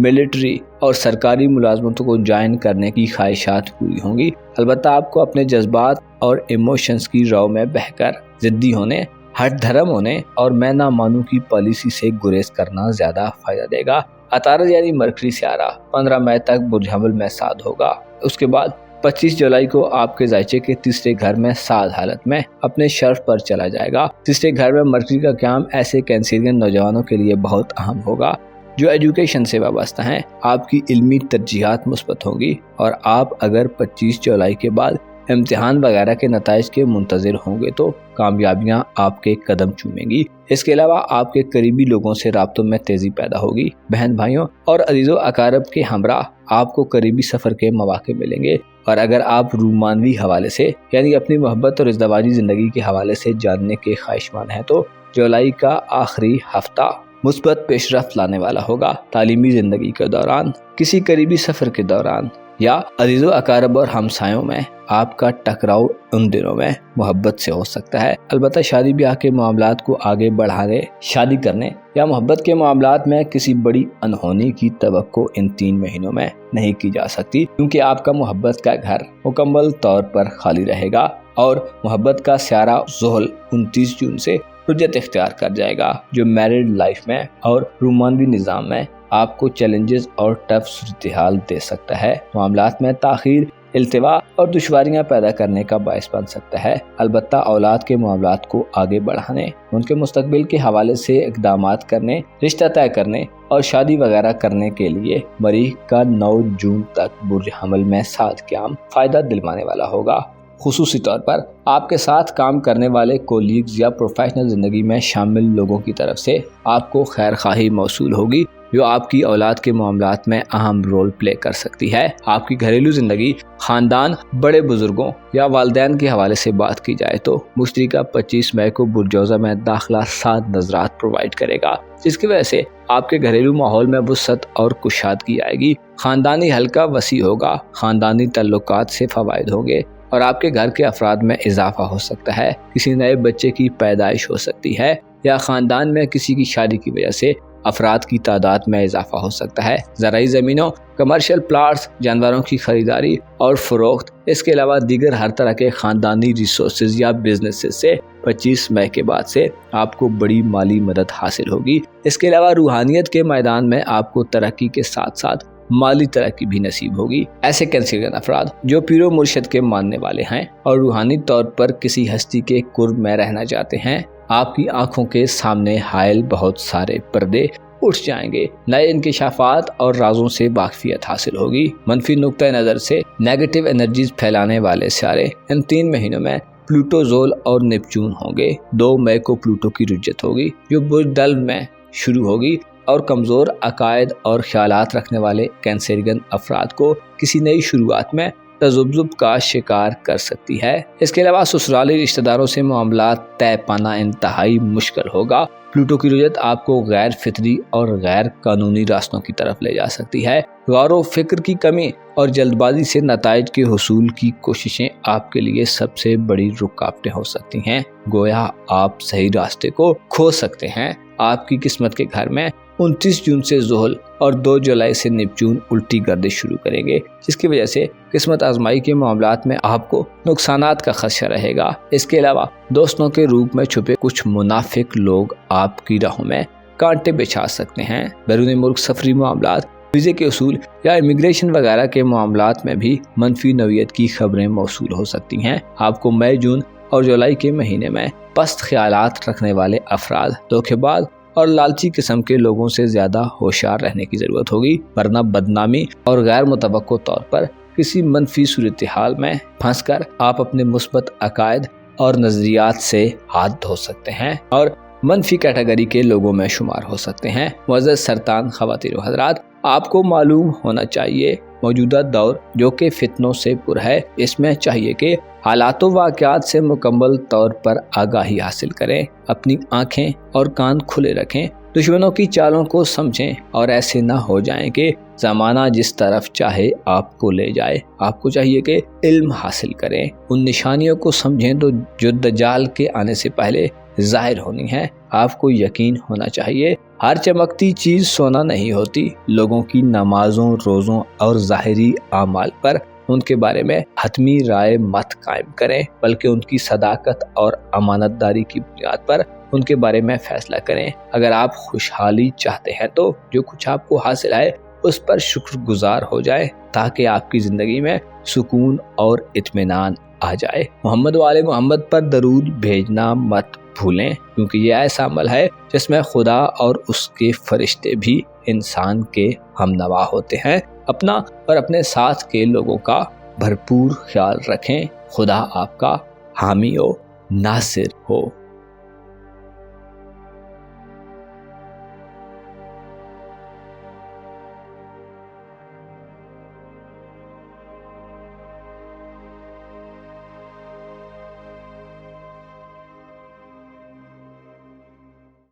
Military اور سرکاری ملازمتوں کو جوائن کرنے کی خواہشات پوری ہوں گی۔ البتہ آپ کو اپنے جذبات اور ایموشنز کی رو میں بہہ کر ضدی ہونے، ہٹ دھرم ہونے اور میں نہ مانوں کی پالیسی سے گریز کرنا زیادہ فائدہ دے گا۔ عطارد یعنی مرکری سیارہ 15 مئی تک برج حمل میں سعد ہوگا۔ اس کے بعد 25 جولائی کو آپ کے ذائچے کے تیسرے گھر میں سعد حالت میں اپنے شرف پر چلا جائے گا۔ تیسرے گھر میں مرکری کا قیام ایسے کینسیرین نوجوانوں کے لیے بہت اہم ہوگا جو ایجوکیشن سے وابستہ ہیں۔ آپ کی علمی ترجیحات مثبت ہوں گی اور آپ اگر 25 جولائی کے بعد امتحان وغیرہ کے نتائج کے منتظر ہوں گے تو کامیابیاں آپ کے قدم چومیں گی۔ اس کے علاوہ آپ کے قریبی لوگوں سے رابطوں میں تیزی پیدا ہوگی۔ بہن بھائیوں اور عزیز و اقارب کے ہمراہ آپ کو قریبی سفر کے مواقع ملیں گے، اور اگر آپ رومانوی حوالے سے یعنی اپنی محبت اور ازدواجی زندگی کے حوالے سے جاننے کے خواہشمند ہیں تو جولائی کا آخری ہفتہ مثبت پیش رفت لانے والا ہوگا۔ تعلیمی زندگی کے دوران، کسی قریبی سفر کے دوران یا عزیز و اقارب اور ہمسایوں میں آپ کا ٹکراؤ ان دنوں میں محبت سے ہو سکتا ہے۔ البتہ شادی بیاہ کے معاملات کو آگے بڑھانے، شادی کرنے یا محبت کے معاملات میں کسی بڑی انہونی کی توقع ان 3 مہینوں میں نہیں کی جا سکتی، کیونکہ آپ کا محبت کا گھر مکمل طور پر خالی رہے گا اور محبت کا سیارہ زحل 29 جون سے رجت اختیار کر جائے گا، جو میرڈ لائف میں اور رومانوی نظام میں آپ کو چیلنجز اور ٹف صورتحال دے سکتا ہے۔ معاملات میں تاخیر، التوا اور دشواریاں پیدا کرنے کا باعث بن سکتا ہے۔ البتہ اولاد کے معاملات کو آگے بڑھانے، ان کے مستقبل کے حوالے سے اقدامات کرنے، رشتہ طے کرنے اور شادی وغیرہ کرنے کے لیے مریخ کا 9 جون تک برج حمل میں سعد قیام فائدہ دلوانے والا ہوگا۔ خصوصی طور پر آپ کے ساتھ کام کرنے والے کولیگز یا پروفیشنل زندگی میں شامل لوگوں کی طرف سے آپ کو خیر خواہی موصول ہوگی، جو آپ کی اولاد کے معاملات میں اہم رول پلے کر سکتی ہے۔ آپ کی گھریلو زندگی، خاندان، بڑے بزرگوں یا والدین کے حوالے سے بات کی جائے تو مشتری کا 25 مئی کو برج جوزہ میں داخلہ 7 نظرات پرووائڈ کرے گا، جس کی وجہ سے آپ کے گھریلو ماحول میں وسعت اور کشادگی آئے گی۔ خاندانی حلقہ وسیع ہوگا، خاندانی تعلقات سے فوائد ہوں گے اور آپ کے گھر کے افراد میں اضافہ ہو سکتا ہے۔ کسی نئے بچے کی پیدائش ہو سکتی ہے یا خاندان میں کسی کی شادی کی وجہ سے افراد کی تعداد میں اضافہ ہو سکتا ہے۔ زرعی زمینوں، کمرشل پلاٹس، جانوروں کی خریداری اور فروخت، اس کے علاوہ دیگر ہر طرح کے خاندانی ریسورسز یا بزنسز سے 25 مئی کے بعد سے آپ کو بڑی مالی مدد حاصل ہوگی۔ اس کے علاوہ روحانیت کے میدان میں آپ کو ترقی کے ساتھ ساتھ مالی ترقی بھی نصیب ہوگی۔ ایسے کینسیرین افراد جو پیر و مرشد کے ماننے والے ہیں اور روحانی طور پر کسی ہستی کے قرب میں رہنا چاہتے ہیں، آپ کی آنکھوں کے سامنے حائل بہت سارے پردے اٹھ جائیں گے، نئے انکشافات اور رازوں سے واقفیت حاصل ہوگی۔ منفی نقطہ نظر سے نیگیٹو انرجیز پھیلانے والے سیارے ان 3 مہینوں میں پلوٹو، زحل اور نیپچون ہوں گے۔ 2 مئی کو پلوٹو کی رجت ہوگی جو برج ڈلو میں شروع ہوگی اور کمزور عقائد اور خیالات رکھنے والے کینسیرین افراد کو کسی نئی شروعات میں تذبذب کا شکار کر سکتی ہے۔ اس کے علاوہ سسرالی رشتہ داروں سے معاملات طے پانا انتہائی مشکل ہوگا۔ پلوٹو کی رجت آپ کو غیر فطری اور غیر قانونی راستوں کی طرف لے جا سکتی ہے۔ غور و فکر کی کمی اور جلد بازی سے نتائج کے حصول کی کوششیں آپ کے لیے سب سے بڑی رکاوٹیں ہو سکتی ہیں، گویا آپ صحیح راستے کو کھو سکتے ہیں۔ آپ کی قسمت کے گھر میں 29 جون سے زحل اور 2 جولائی سے نیپچون الٹی گردش شروع کریں گے، جس کی وجہ سے قسمت آزمائی کے معاملات میں آپ کو نقصانات کا خدشہ رہے گا۔ اس کے علاوہ دوستوں کے روپ میں چھپے کچھ منافق لوگ آپ کی راہوں میں کانٹے بچھا سکتے ہیں۔ بیرون ملک سفری معاملات، ویزے کے اصول یا امیگریشن وغیرہ کے معاملات میں بھی منفی نوعیت کی خبریں موصول ہو سکتی ہیں۔ آپ کو مئی، جون اور جولائی کے مہینے میں پست خیالات رکھنے والے افراد، دھوکے باز اور لالچی قسم کے لوگوں سے زیادہ ہوشیار رہنے کی ضرورت ہوگی، ورنہ بدنامی اور غیر متوقع طور پر کسی منفی صورتحال میں پھنس کر آپ اپنے مثبت عقائد اور نظریات سے ہاتھ دھو سکتے ہیں اور منفی کیٹیگری کے لوگوں میں شمار ہو سکتے ہیں۔ معزز سرطان خواتین و حضرات، آپ کو معلوم ہونا چاہیے موجودہ دور جو کہ فتنوں سے پر ہے، اس میں چاہیے کہ حالات و واقعات سے مکمل طور پر آگاہی حاصل کریں، اپنی آنکھیں اور کان کھلے رکھیں، دشمنوں کی چالوں کو سمجھیں اور ایسے نہ ہو جائیں کہ زمانہ جس طرف چاہے آپ کو لے جائے۔ آپ کو چاہیے کہ علم حاصل کریں، ان نشانیوں کو سمجھیں تو جو دجال کے آنے سے پہلے ظاہر ہونی ہے۔ آپ کو یقین ہونا چاہیے ہر چمکتی چیز سونا نہیں ہوتی۔ لوگوں کی نمازوں، روزوں اور ظاہری اعمال پر ان کے بارے میں حتمی رائے مت قائم کریں، بلکہ ان کی صداقت اور امانت داری کی بنیاد پر ان کے بارے میں فیصلہ کریں۔ اگر آپ خوشحالی چاہتے ہیں تو جو کچھ آپ کو حاصل ہے اس پر شکر گزار ہو جائے تاکہ آپ کی زندگی میں سکون اور اطمینان آ جائے۔ محمد و آل محمد پر درود بھیجنا مت بھولیں، کیونکہ یہ ایسا عمل ہے جس میں خدا اور اس کے فرشتے بھی انسان کے ہم نوا ہوتے ہیں۔ اپنا اور اپنے ساتھ کے لوگوں کا بھرپور خیال رکھیں۔ خدا آپ کا حامی و ناصر ہو۔